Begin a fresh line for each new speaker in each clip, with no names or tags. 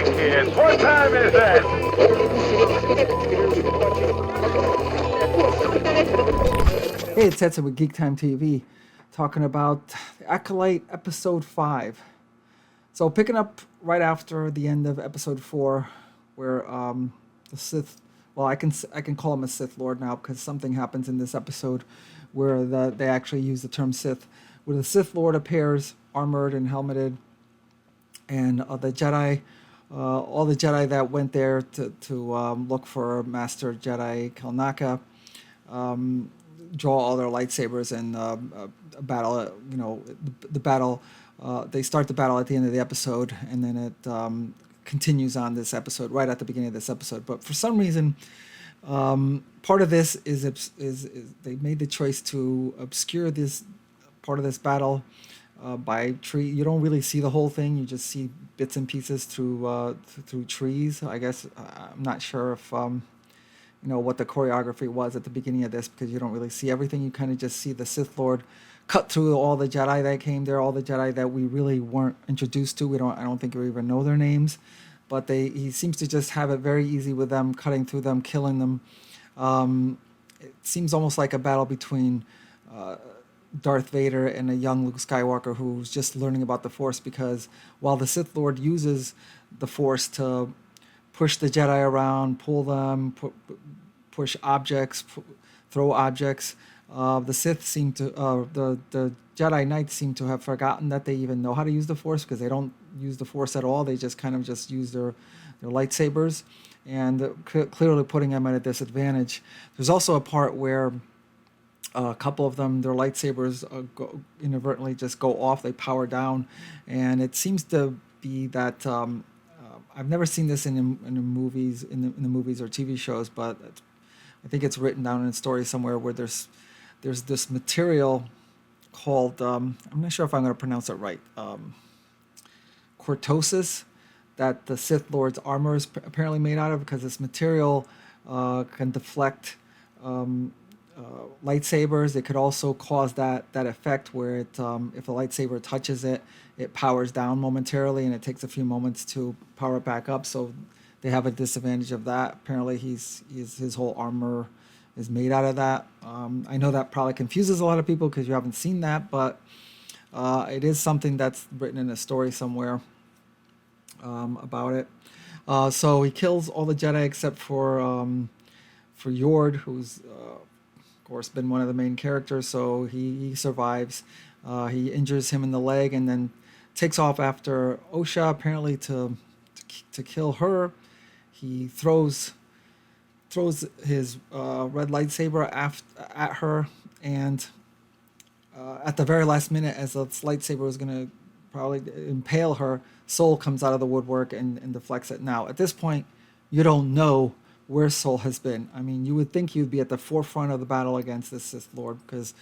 Hey kids, what time is it?
Hey, it's Edson with GeekTime TV, talking about Acolyte Episode 5. So picking up right after the end of Episode 4, where the Sith, well, I can call him a Sith Lord now because something happens in this episode where they actually use the term Sith, where the Sith Lord appears armored and helmeted, and the Jedi, all the Jedi that went there to look for Master Jedi Kelnaka, draw all their lightsabers and battle. The battle. They start the battle at the end of the episode, and then it continues on this episode right at the beginning of this episode. But for some reason, part of this is they made the choice to obscure this part of this battle by tree. You don't really see the whole thing. You just see bits and pieces through trees. I guess I'm not sure if what the choreography was at the beginning of this, because you don't really see everything. You kind of just see the Sith Lord cut through all the Jedi that came there, all the Jedi that we really weren't introduced to. I don't think we even know their names, but he seems to just have it very easy with them, cutting through them, killing them. It seems almost like a battle between Darth Vader and a young Luke Skywalker who's just learning about the Force, because while the Sith Lord uses the Force to push the Jedi around, pull them, push objects, throw objects, the Sith seem to, the Jedi Knights seem to have forgotten that they even know how to use the Force, because they don't use the Force at all. They just kind of just use their lightsabers, and clearly putting them at a disadvantage. There's also a part where a couple of them, their lightsabers inadvertently just go off. They power down, and it seems to be that I've never seen this in the movies, in the movies or TV shows, but I think it's written down in a story somewhere where there's this material called I'm not sure if I'm going to pronounce it right, cortosis, that the Sith Lord's armor is apparently made out of, because this material can deflect lightsabers. It could also cause that effect where it if a lightsaber touches it, it powers down momentarily, and it takes a few moments to power it back up. So they have a disadvantage of that. Apparently, his whole armor is made out of that. I know that probably confuses a lot of people because you haven't seen that, but it is something that's written in a story somewhere about it. So he kills all the Jedi except for Yord, who's of course been one of the main characters. So he survives. He injures him in the leg and then takes off after Osha, apparently to kill her. He throws his red lightsaber at her, and at the very last minute, as the lightsaber was going to probably impale her, Soul comes out of the woodwork and deflects it. Now, at this point, you don't know where Soul has been. I mean, you would think he'd be at the forefront of the battle against this Sith Lord, because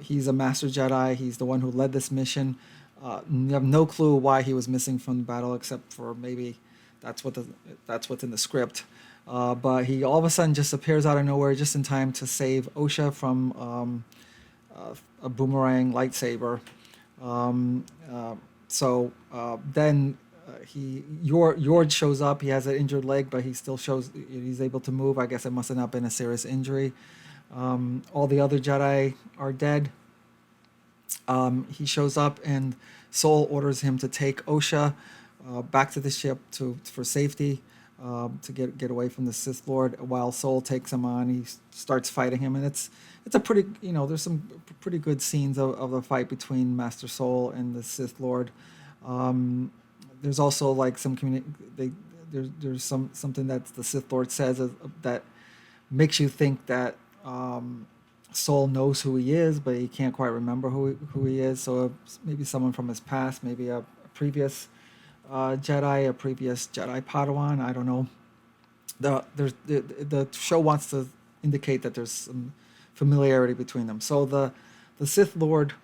he's a Master Jedi. He's the one who led this mission. You have no clue why he was missing from the battle, except for maybe that's what's in the script. But he all of a sudden just appears out of nowhere, just in time to save Osha from a boomerang lightsaber. Then Yord shows up. He has an injured leg, but he's able to move. I guess it must have not been a serious injury. All the other Jedi are dead. He shows up, and Soul orders him to take Osha back to the ship for safety, to get away from the Sith Lord. While Soul takes him on, he starts fighting him, and it's a pretty, there's some pretty good scenes of the fight between Master Soul and the Sith Lord. There's also like some there's something that the Sith Lord says that makes you think that Soul knows who he is, but he can't quite remember who he is. So maybe someone from his past, maybe a previous Jedi, a previous Jedi Padawan. I don't know. The show wants to indicate that there's some familiarity between them. So the Sith Lord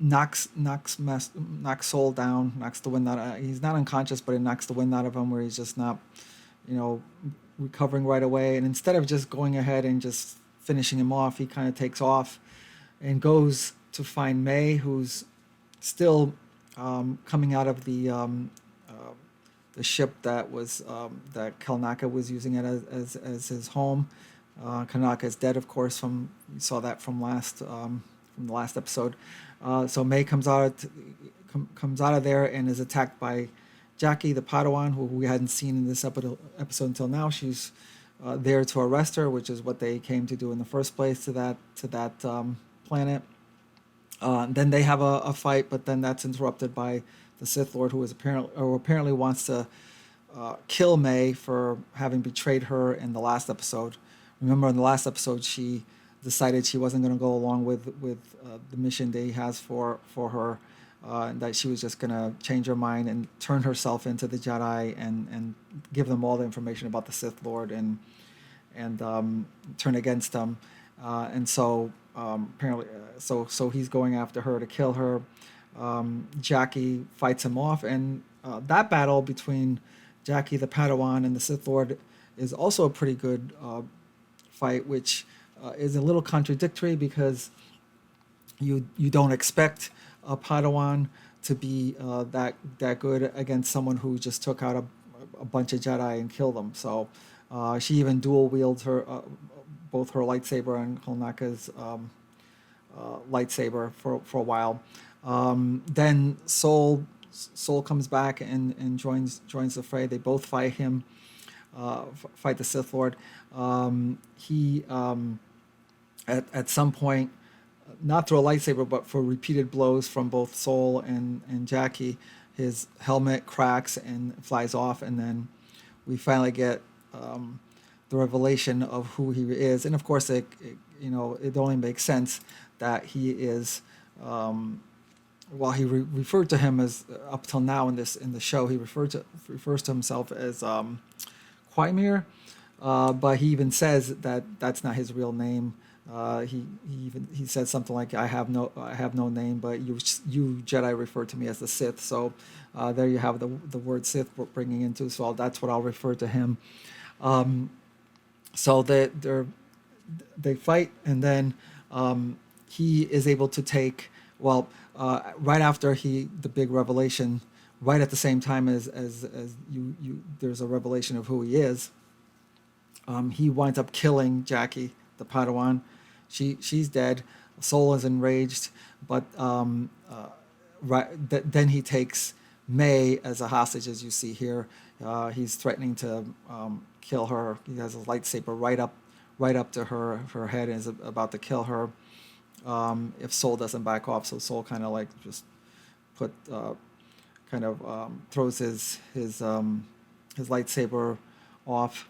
knocks Soul down, knocks the wind out. He's not unconscious, but it knocks the wind out of him, where he's just not, recovering right away. And instead of just going ahead and just finishing him off, he kind of takes off and goes to find May, who's still coming out of the ship that was that Kalnaka was using it as his home. Kanaka is dead, of course. We saw that from the last episode. So May comes out of there and is attacked by Jackie, the Padawan, who we hadn't seen in this episode until now. She's there to arrest her, which is what they came to do in the first place to that planet. Then they have a fight, but then that's interrupted by the Sith Lord, who apparently wants to kill May for having betrayed her in the last episode. Remember, in the last episode, she decided she wasn't going to go along with the mission that he has for her, and that she was just going to change her mind and turn herself into the Jedi and give them all the information about the Sith Lord and turn against them. And so apparently, so he's going after her to kill her. Jackie fights him off, and that battle between Jackie the Padawan and the Sith Lord is also a pretty good fight, which is a little contradictory because you don't expect a Padawan to be that good against someone who just took out a bunch of Jedi and killed them. So she even dual wields her both her lightsaber and Kolnaka's lightsaber for a while. Then Soul comes back and joins the fray. They both fight him, fight the Sith Lord. He at some point, not through a lightsaber, but for repeated blows from both Soul and Jackie, his helmet cracks and flies off, and then we finally get the revelation of who he is. And of course, it only makes sense that he is. While he referred to him as up till now in the show, he refers to himself as Quaimir, but he even says that that's not his real name. He says something like, I have no name, but you Jedi refer to me as the Sith. So there you have the word Sith we're bringing into. So that's what I'll refer to him. So they fight, and then he is able to take. Well, right after the big revelation, right at the same time as there's a revelation of who he is. He winds up killing Jackie, the Padawan. She's dead. Soul is enraged, but then he takes May as a hostage, as you see here. He's threatening to kill her. He has a lightsaber right up to her head and is about to kill her. If Soul doesn't back off, so Soul kind of like just throws his lightsaber off.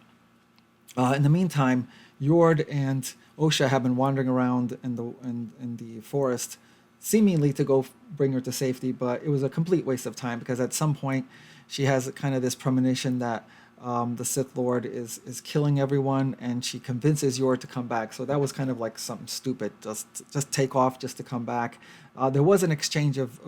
In the meantime, Yord and Osha have been wandering around in the forest, seemingly to go bring her to safety, but it was a complete waste of time because at some point she has kind of this premonition that the Sith Lord is killing everyone, and she convinces Yord to come back. So that was kind of like something stupid, just take off just to come back. There was an exchange of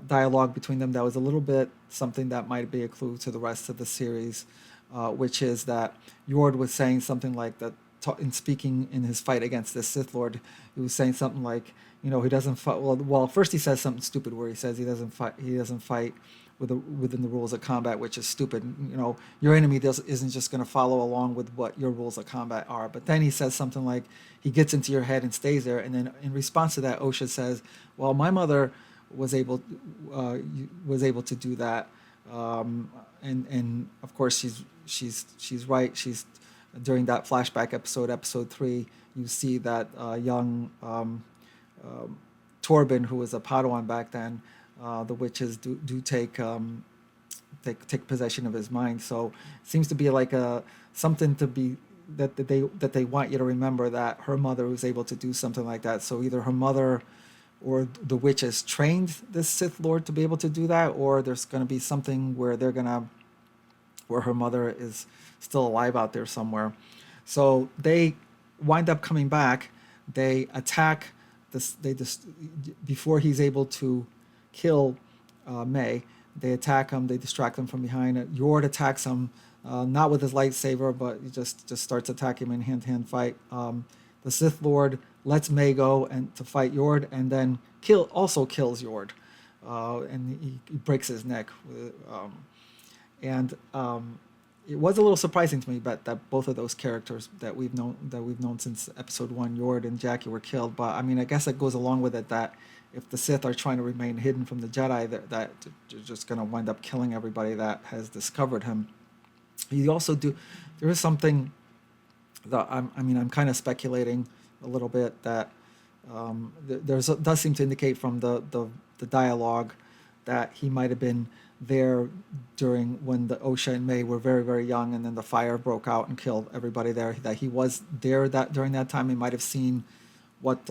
dialogue between them that was a little bit something that might be a clue to the rest of the series, which is that Yord was saying something like that in speaking in his fight against this Sith Lord. He was saying something like, he doesn't fight. Well, first he says something stupid where he says he doesn't fight within the rules of combat, which is stupid. Your enemy isn't just going to follow along with what your rules of combat are. But then he says something like, he gets into your head and stays there. And then in response to that, Osha says, well, my mother was able to do that. And of course she's right. She's during that flashback episode 3, you see that young Torben, who was a Padawan back then, the witches do take possession of his mind. So it seems to be like something to be that they want you to remember that her mother was able to do something like that. So either her mother or the witches trained this Sith Lord to be able to do that, or there's going to be something where where her mother is still alive out there somewhere. So they wind up coming back. They attack this. Before he's able to kill May, they attack him. They distract him from behind. Yord attacks him, not with his lightsaber, but he just starts attacking him in hand-to-hand fight. The Sith Lord lets May go and to fight Yord, and then kills Yord, and he breaks his neck. and it was a little surprising to me, but that both of those characters that we've known since episode one, Yord and Jackie, were killed. But I mean, I guess it goes along with it that if the Sith are trying to remain hidden from the Jedi, that they're just going to wind up killing everybody that has discovered him. You also do. There is something that I'm kind of speculating a little bit that does seem to indicate from the dialogue that he might have been there during when the Osha and May were very, very young, and then the fire broke out and killed everybody there. That he was there that during that time. He might have seen what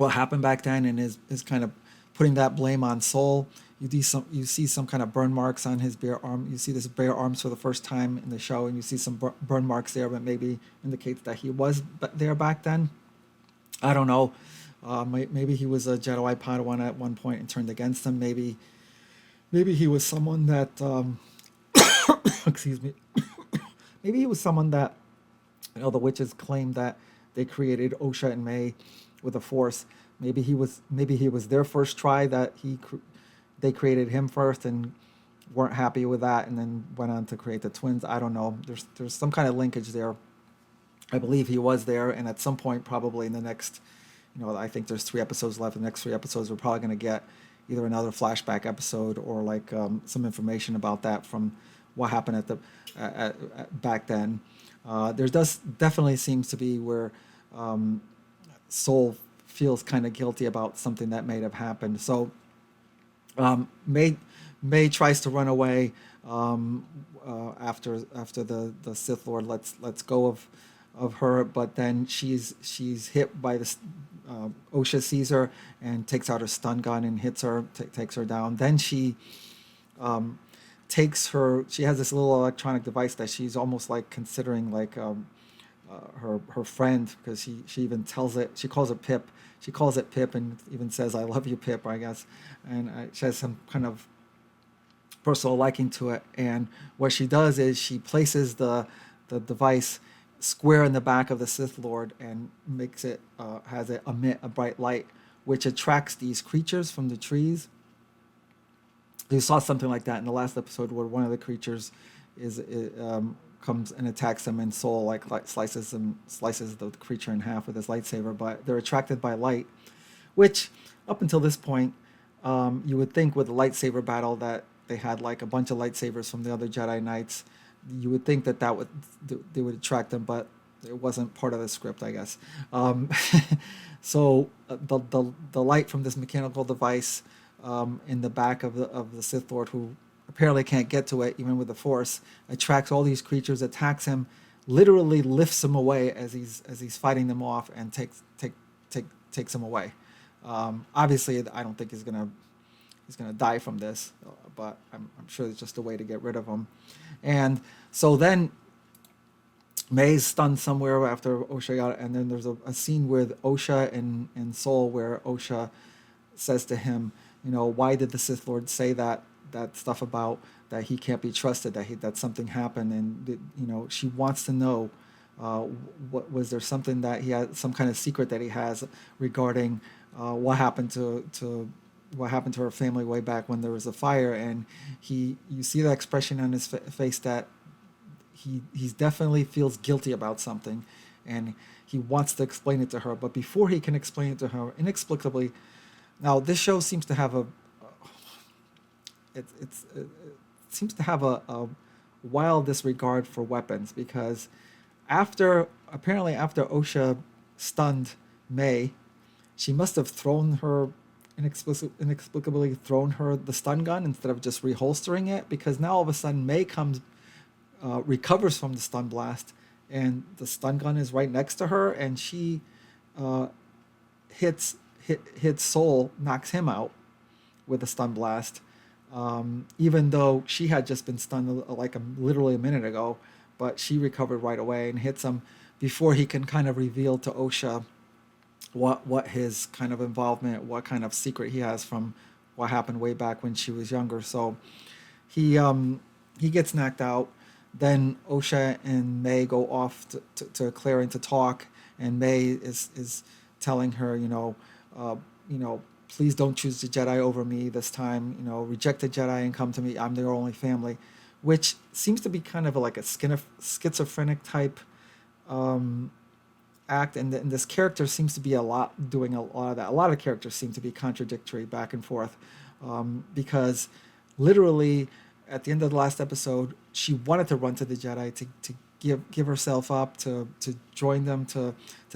happened back then, and is kind of putting that blame on Soul. You see some kind of burn marks on his bare arm. You see this bare arms for the first time in the show, and you see some burn marks there, but maybe indicates that he was there back then. I don't know. Maybe he was a Jedi Padawan at one point and turned against him. Maybe he was someone that excuse me. Maybe he was someone that the witches claimed that they created Osha and May with the Force. Maybe he was their first try, that they created him first and weren't happy with that, and then went on to create the twins. I don't know. There's some kind of linkage there. I believe he was there, and at some point, probably in the next, I think there's 3 episodes left. The next 3 episodes, we're probably going to get either another flashback episode or like some information about that from what happened back then. There definitely seems to be where Soul feels kind of guilty about something that may have happened. So May tries to run away after the Sith Lord lets go of her, but then she's hit by the Osha sees her and takes out her stun gun and hits her, takes her down. Then she takes her. She has this little electronic device that she's almost like considering like her friend, because she even tells it. She calls it Pip. She calls it Pip and even says, "I love you, Pip," I guess. And she has some kind of personal liking to it. And what she does is she places the device square in the back of the Sith Lord and makes it has it emit a bright light, which attracts these creatures from the trees. You saw something like that in the last episode, where one of the creatures comes and attacks them, and Soul like slices the creature in half with his lightsaber. But they're attracted by light, which up until this point, you would think with the lightsaber battle that they had like a bunch of lightsabers from the other Jedi Knights. You would think that they would attract them, but it wasn't part of the script, I guess. So the light from this mechanical device in the back of the Sith Lord, who apparently can't get to it even with the Force, attracts all these creatures, attacks him, literally lifts him away as he's fighting them off, and takes him away. Obviously, I don't think he's gonna die from this, but I'm sure it's just a way to get rid of him. And so then May's stunned somewhere after Osha got it, and then there's a scene with Osha and Soul, where Osha says to him, why did the Sith Lord say that stuff about that he can't be trusted, that something happened, and she wants to know what was there something that he had, some kind of secret that he has regarding what happened to her family way back when there was a fire. And you see that expression on his face that he's definitely feels guilty about something, and he wants to explain it to her. But before he can explain it to her, inexplicably, now this show seems to have a wild disregard for weapons, because after Osha stunned May, she must have inexplicably thrown her the stun gun instead of just reholstering it, because now all of a sudden May recovers from the stun blast, and the stun gun is right next to her, and she hits Soul, knocks him out with a stun blast, even though she had just been stunned literally a minute ago. But she recovered right away and hits him before he can kind of reveal to Osha what his kind of involvement, what kind of secret he has from what happened way back when she was younger. So he gets knocked out. Then Osha and May go off to clearing to talk, and May is telling her, please don't choose the Jedi over me this time. Reject the Jedi and come to me. I'm their only family. which seems to be kind of like a schizophrenic type act, and this character seems to be doing a lot of that. A lot of characters seem to be contradictory back and forth, because literally at the end of the last episode, she wanted to run to the Jedi to give herself up to join them to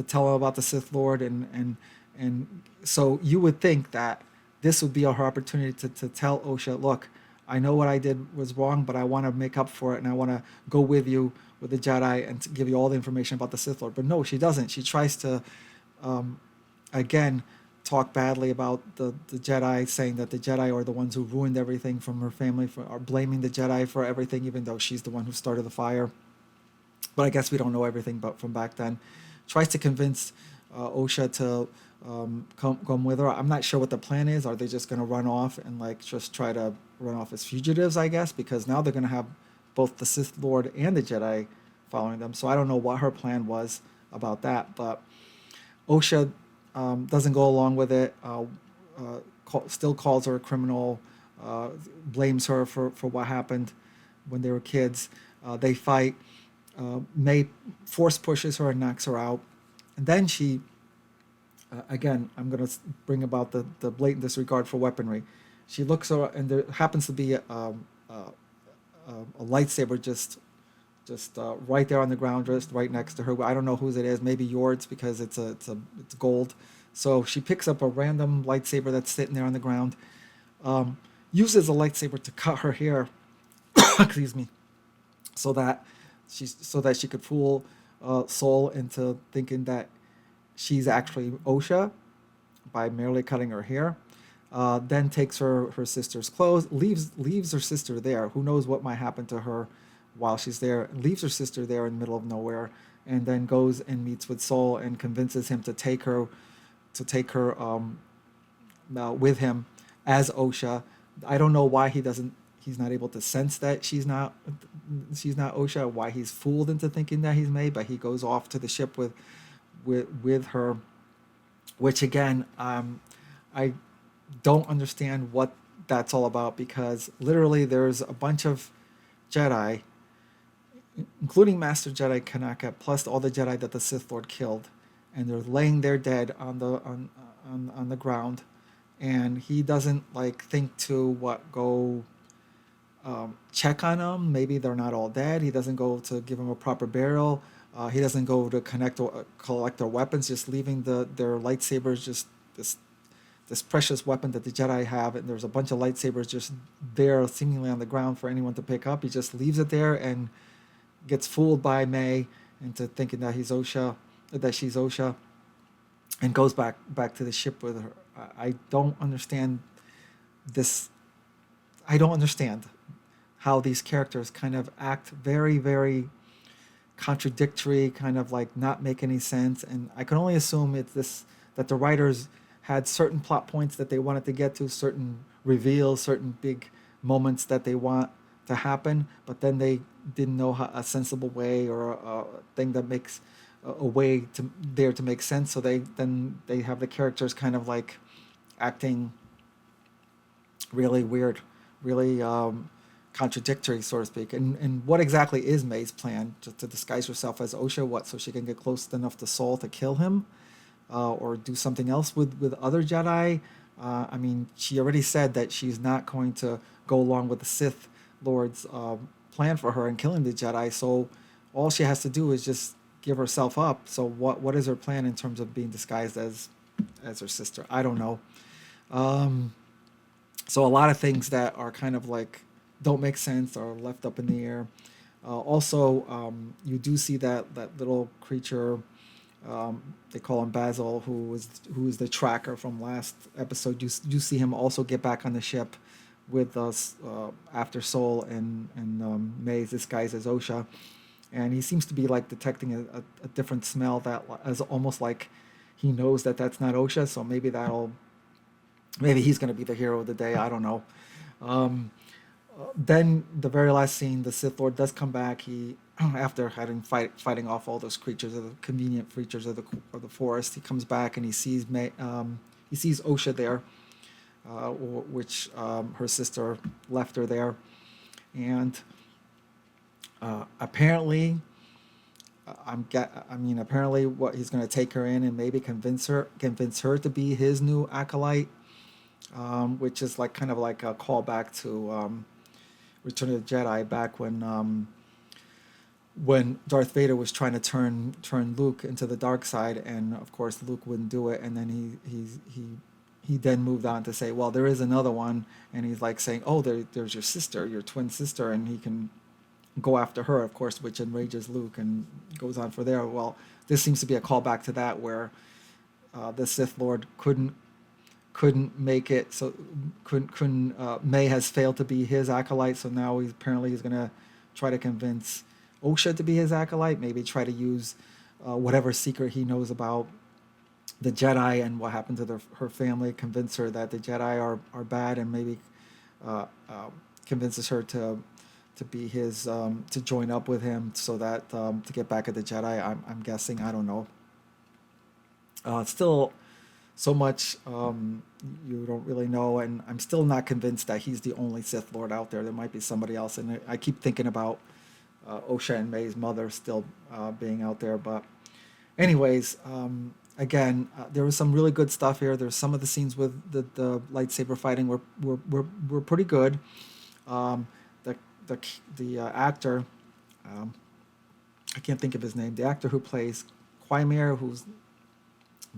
tell them about the Sith Lord, and so you would think that this would be her opportunity to tell Osha, look, I know what I did was wrong, but I want to make up for it, and I want to go with you with the Jedi and to give you all the information about the Sith Lord. But no, she doesn't. She tries to, again, talk badly about the Jedi, saying that the Jedi are the ones who ruined everything from her family, are blaming the Jedi for everything, even though she's the one who started the fire. But I guess we don't know everything but from back then. Tries to convince Osha to come with her. I'm not sure what the plan is. Are they just going to run off and like just try to run off as fugitives, I guess, because now they're going to have both the Sith Lord and the Jedi following them. So I don't know what her plan was about that, but Osha doesn't go along with it, still calls her a criminal, blames her for what happened when they were kids. They fight. May force pushes her and knocks her out. And then she, again, I'm going to bring about the blatant disregard for weaponry. She looks over, and there happens to be a lightsaber just right there on the ground, just right next to her. I don't know whose it is. Maybe yours, because it's gold. So she picks up a random lightsaber that's sitting there on the ground. Uses a lightsaber to cut her hair. Excuse me. So that she could fool Sol into thinking that she's actually Osha by merely cutting her hair. Then takes her sister's clothes, leaves her sister there. Who knows what might happen to her while she's there. Leaves her sister there in the middle of nowhere, and then goes and meets with Sol and convinces him to take her with him as Osha. I don't know why he's not able to sense that she's not Osha, why he's fooled into thinking that he's May, but he goes off to the ship with her, which again, I don't understand what that's all about, because literally there's a bunch of Jedi, including Master Jedi Kanaka, plus all the Jedi that the Sith Lord killed, and they're laying there dead on the ground, and he doesn't like think to go check on them. Maybe they're not all dead. He doesn't go to give them a proper burial. He doesn't go to collect their weapons, just leaving their lightsabers, just this precious weapon that the Jedi have, and there's a bunch of lightsabers just there seemingly on the ground for anyone to pick up. He just leaves it there and gets fooled by May into thinking that she's Osha, and goes back to the ship with her. I don't understand this. I don't understand how these characters kind of act very, very contradictory, kind of like not make any sense. And I can only assume that the writers had certain plot points that they wanted to get to, certain reveals, certain big moments that they want to happen, but then they didn't know a sensible way or a thing that makes a way to make sense. So they have the characters kind of like acting really weird, really contradictory, so to speak. And what exactly is May's plan? Just to disguise herself as Osha? What, so she can get close enough to Sol to kill him? Or do something else with other Jedi? I mean, she already said that she's not going to go along with the Sith Lord's plan for her and killing the Jedi. So all she has to do is just give herself up. So what is her plan in terms of being disguised as her sister? I don't know. So a lot of things that are kind of like don't make sense are left up in the air. Also, you do see that little creature. They call him Basil, who is the tracker from last episode. You see him also get back on the ship with us after Sol and May's disguised as Osha, and he seems to be like detecting a different smell that is almost like he knows that that's not Osha. So maybe he's going to be the hero of the day. I don't know. Then the very last scene, the Sith Lord does come back. He, after having fighting off all those creatures, the convenient creatures of the forest, he comes back and he sees Osha there, which her sister left her there, and Apparently, apparently, what he's going to take her in and maybe convince her to be his new acolyte, which is like kind of like a callback to Return of the Jedi, back when Darth Vader was trying to turn Luke into the dark side, and of course Luke wouldn't do it, and then he then moved on to say, well, there is another one, and he's like saying, oh, there's your sister, your twin sister, and he can go after her, of course, which enrages Luke and goes on for there. Well, this seems to be a callback to that, where the Sith Lord couldn't make it, so May has failed to be his acolyte, so now he's going to try to convince Osha to be his acolyte, maybe try to use whatever secret he knows about the Jedi and what happened to her family, convince her that the Jedi are bad, and maybe convinces her to be his, to join up with him, so that to get back at the Jedi. I'm guessing, I don't know. Still, so much you don't really know, and I'm still not convinced that he's the only Sith Lord out there. There might be somebody else, and I keep thinking about Osha and May's mother still being out there. But anyways, again, there was some really good stuff here. There's some of the scenes with the lightsaber fighting were pretty good. The actor, I can't think of his name, the actor who plays Quaimir, who's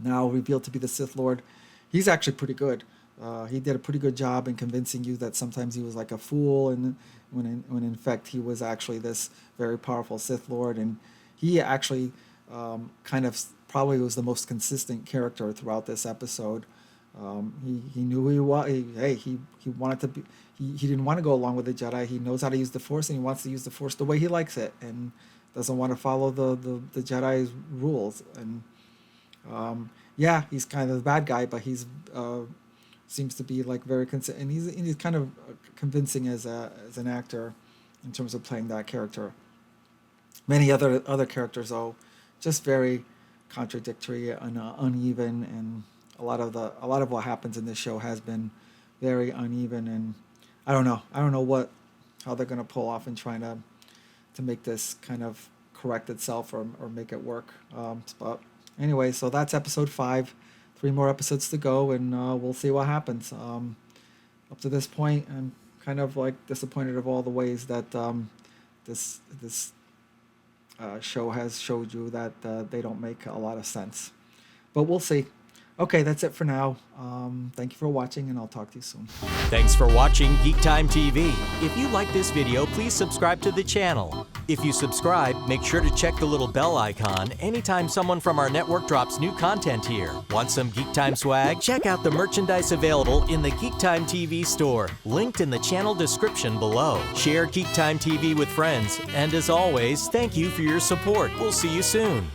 now revealed to be the Sith Lord, he's actually pretty good. He did a pretty good job in convincing you that sometimes he was like a fool, and when in fact he was actually this very powerful Sith Lord. And he actually kind of probably was the most consistent character throughout this episode. He knew who he was. He wanted to be. He didn't want to go along with the Jedi. He knows how to use the Force, and he wants to use the Force the way he likes it, and doesn't want to follow the Jedi's rules. And yeah, he's kind of the bad guy, but he's seems to be like very and he's kind of convincing as an actor in terms of playing that character. Many other characters, though, just very contradictory and uneven, and a lot of what happens in this show has been very uneven, and I don't know how they're going to pull off in trying to make this kind of correct itself or make it work. But anyway, so that's episode 5. 3 more episodes to go, and we'll see what happens. Up to this point, I'm kind of like disappointed of all the ways that this show has showed you that they don't make a lot of sense. But we'll see. Okay, that's it for now. Thank you for watching, and I'll talk to you soon.
Thanks for watching GeekTime TV. If you like this video, please subscribe to the channel. If you subscribe, make sure to check the little bell icon anytime someone from our network drops new content here. Want some GeekTime swag? Check out the merchandise available in the GeekTime TV store, linked in the channel description below. Share GeekTime TV with friends, and as always, thank you for your support. We'll see you soon.